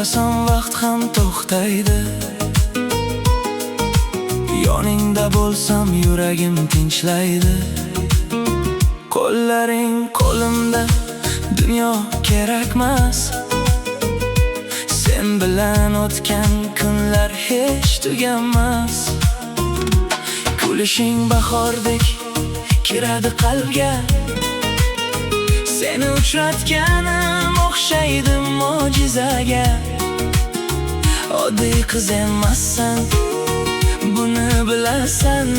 so'rasam vaqt ham to'xtaydi. Yoningda bo'lsam yuragim tinchlaydi. Qo'llaring qo'limda, dunyo kerakmas. Sen bilan o'tgan kunlar hech tugamas. Kulishing bahordek kiradi qalbga. Seni uchratganim o'xshaydi mo'jizaga. Oddiy qiz emassan, buni bilasan.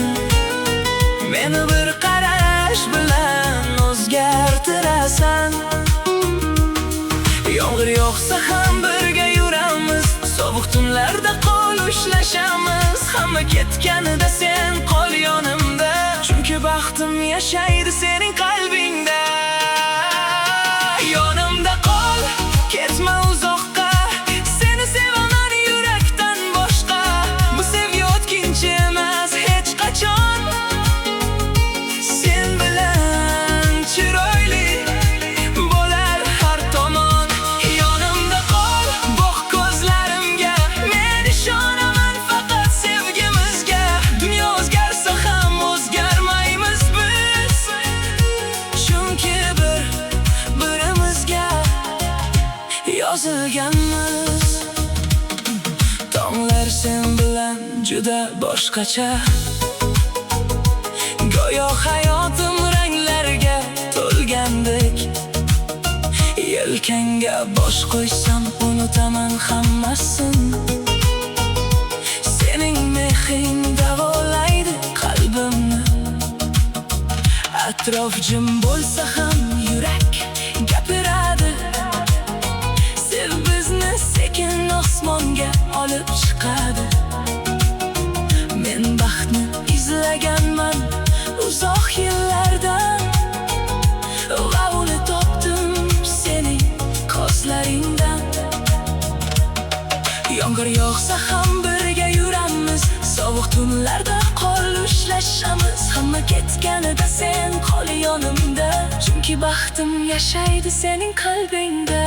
Meni bir qarash bilan o'zgartirasan. Yomg'ir yog'sa ham birga yuramiz, sovuq tunlarda qo'l ushlashamiz. Hamma ketganida sen qol yonimda, chunki baxtim yashaydi sening qalbingda. Yonimda qol, ketma uzoqqa. Seni sevaman yurakdan boshqa. Bu sevgi o'tkinchi emas hech qachon. Sen bilan chiroyli bo'lar har tomon. Yonimda qol, boq ko'zlarimga. Men ishonaman faqat sevgimizga. Dunyo o'zgarsa ham o'zgarmaymiz biz, chunki birimizga yozilganmiz. Tonglar sen bilan juda boshqacha. Go'yo hayotim ranglarga to'lgandek. Yelkangga bosh qo'ysam unutaman hammasin. Sening mehring davolaydi qalbimni. Atrof jim bo'lsa ham yurak gapiradi. Sev bizni sekin osmonga olib chiqadi. Men baxtni izlaganman uzoq yillardan, va uni topdim sening ko'zlaringdan. Yomg'ir yog'sa ham birga yuramiz, sovuq tunlarda qo'l ushlashamiz. Hamma ketganida sen qol yonimda, chunki baxtim yashaydi sening qalbingda.